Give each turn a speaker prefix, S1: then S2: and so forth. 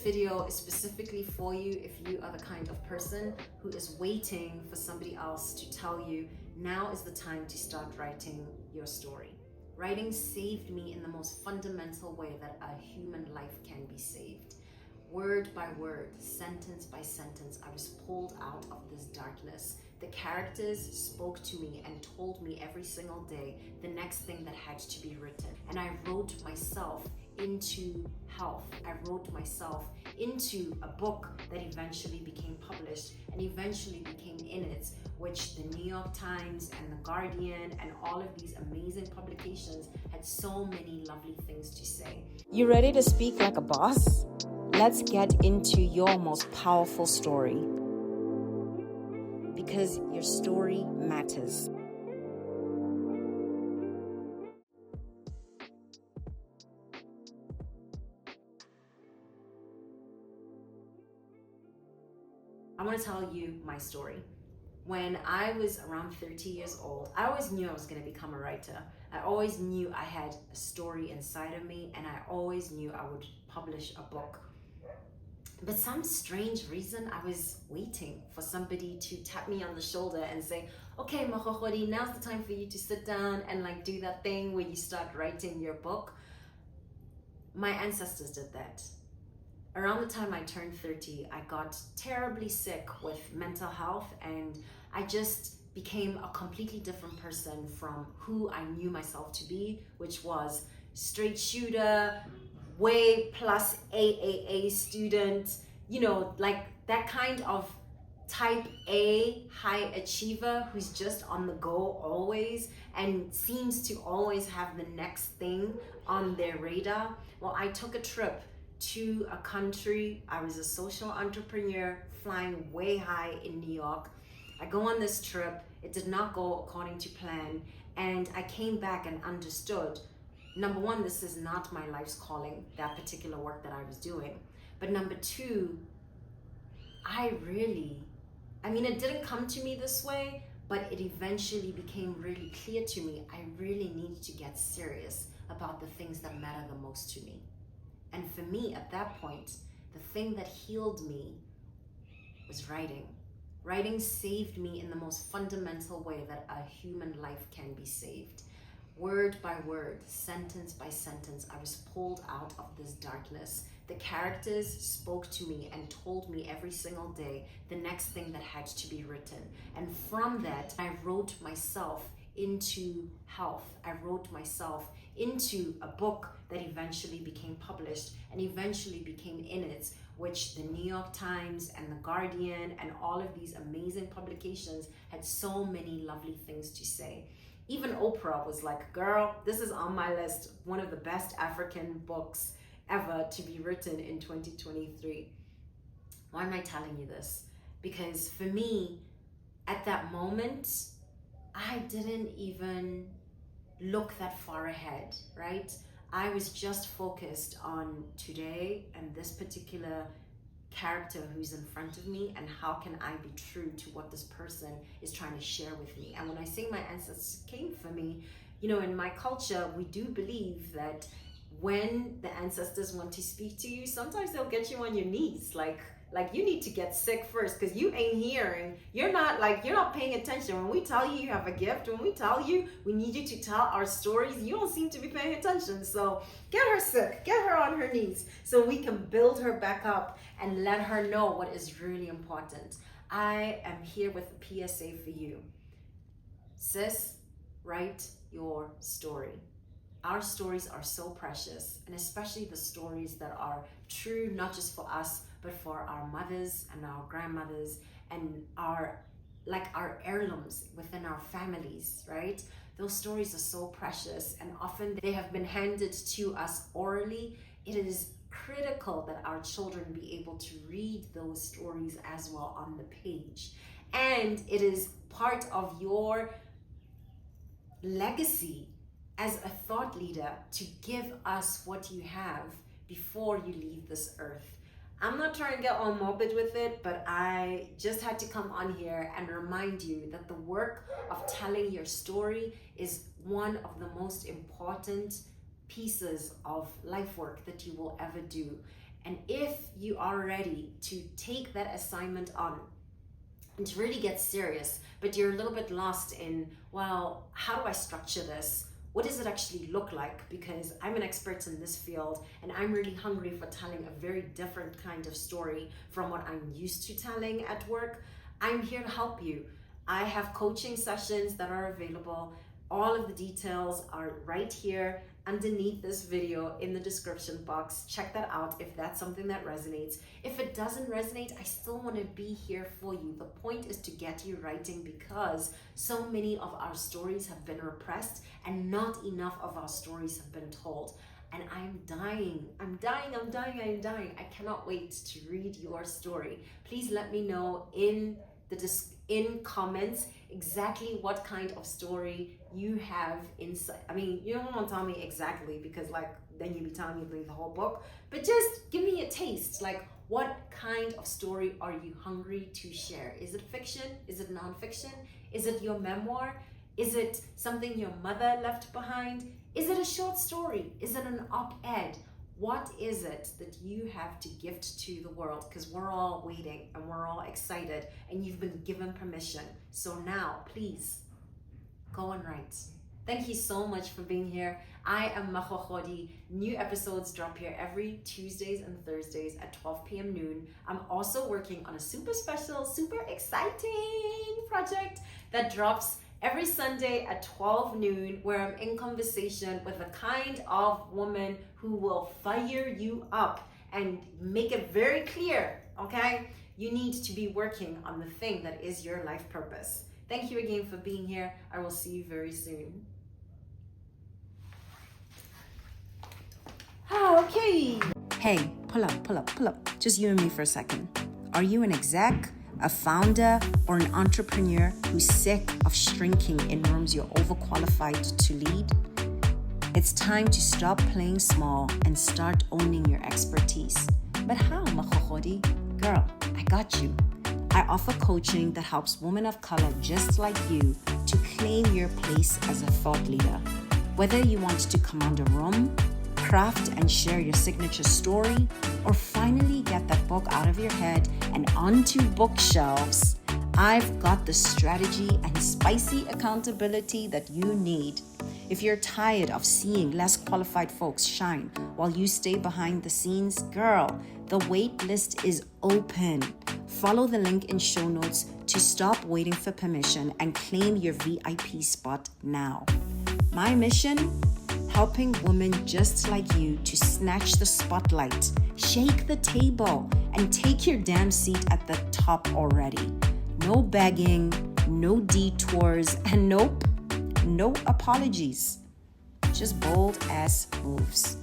S1: video is specifically for you if you are the kind of person who is waiting for somebody else to tell you, now is the time to start writing your story. Writing saved me in the most fundamental way that a human life can be saved. Word by word, sentence by sentence, I was pulled out of this darkness. The characters spoke to me and told me every single day the next thing that had to be written. And I wrote myself into health. I wrote myself into a book that eventually became published and eventually became in it, which the New York Times and the Guardian and all of these amazing publications had so many lovely things to say.
S2: You ready to speak like a boss? Let's get into your most powerful story. Because your story matters.
S1: I want to tell you my story. When I was around 30 years old, I always knew I was going to become a writer. I always knew I had a story inside of me, and I always knew I would publish a book. But some strange reason, I was waiting for somebody to tap me on the shoulder and say, okay, Mahokhori, now's the time for you to sit down and do that thing where you start writing your book. My ancestors did that. Around the time I turned 30, I got terribly sick with mental health, and I just became a completely different person from who I knew myself to be, which was straight shooter, way plus AAA student, that kind of type A high achiever who's just on the go always and seems to always have the next thing on their radar. Well, I took a trip to a country. I was a social entrepreneur flying way high in New York. I go on this trip. It did not go according to plan, and I came back and understood, number one, this is not my life's calling, that particular work that I was doing. But number two, it didn't come to me this way, but it eventually became really clear to me I really needed to get serious about the things that matter the most to me. And for me, at that point, the thing that healed me was writing. Writing saved me in the most fundamental way that a human life can be saved. Word by word, sentence by sentence, I was pulled out of this darkness. The characters spoke to me and told me every single day the next thing that had to be written. And from that, I wrote myself into health. I wrote myself into a book that eventually became published and eventually became in it, which the New York Times and the Guardian and all of these amazing publications had so many lovely things to say. Even Oprah was like, girl, this is on my list, one of the best African books ever to be written in 2023. Why am I telling you this? Because for me, at that moment, I didn't even look that far ahead, right? I was just focused on today and this particular character who's in front of me, and how can I be true to what this person is trying to share with me. And when I say my ancestors came for me, in my culture, we do believe that when the ancestors want to speak to you, sometimes they'll get you on your knees, like you need to get sick first, because you ain't hearing, you're not paying attention. When we tell you you have a gift, when we tell you we need you to tell our stories, you don't seem to be paying attention. So get her sick, get her on her knees so we can build her back up and let her know what is really important. I am here with a PSA for you. Sis, write your story. Our stories are so precious, and especially the stories that are true, not just for us, but for our mothers and our grandmothers and our heirlooms within our families, right? Those stories are so precious, and often they have been handed to us orally. It is critical that our children be able to read those stories as well on the page. And it is part of your legacy as a thought leader to give us what you have before you leave this earth. I'm not trying to get all morbid with it, but I just had to come on here and remind you that the work of telling your story is one of the most important pieces of life work that you will ever do. And if you are ready to take that assignment on and to really get serious, but you're a little bit lost in, well, how do I structure this? What does it actually look like? Because I'm an expert in this field and I'm really hungry for telling a very different kind of story from what I'm used to telling at work. I'm here to help you. I have coaching sessions that are available. All of the details are right here underneath this video in the description box. Check that out if that's something that resonates. If it doesn't resonate, I still want to be here for you. The point is to get you writing, because so many of our stories have been repressed and not enough of our stories have been told. And I'm dying. I cannot wait to read your story. Please let me know in comments exactly what kind of story you have inside. I mean, you don't want to tell me exactly, because like then you'd be telling me the whole book, but just give me a taste. Like, what kind of story are you hungry to share? Is it fiction? Is it nonfiction? Is it your memoir? Is it something your mother left behind? Is it a short story? Is it an op-ed? What is it that you have to gift to the world? Because we're all waiting and we're all excited and you've been given permission. So now, please, go and write. Thank you so much for being here. I am Machochodi. New episodes drop here every Tuesdays and Thursdays at 12 p.m. noon. I'm also working on a super special, super exciting project that drops every Sunday at 12 noon, where I'm in conversation with the kind of woman who will fire you up and make it very clear, okay? You need to be working on the thing that is your life purpose. Thank you again for being here. I will see you very soon. Okay.
S2: Hey, pull up. Just you and me for a second. Are you an exec, a founder, or an entrepreneur who's sick of shrinking in rooms you're overqualified to lead? It's time to stop playing small and start owning your expertise. But how, Machochodi? Girl, I got you. I offer coaching that helps women of color just like you to claim your place as a thought leader. Whether you want to command a room, craft and share your signature story, or finally get that book out of your head and onto bookshelves, I've got the strategy and spicy accountability that you need. If you're tired of seeing less qualified folks shine while you stay behind the scenes, girl, the wait list is open. Follow the link in show notes to stop waiting for permission and claim your VIP spot now. My mission? Helping women just like you to snatch the spotlight, shake the table, and take your damn seat at the top already. No begging, no detours, and nope, no apologies. Just bold ass moves.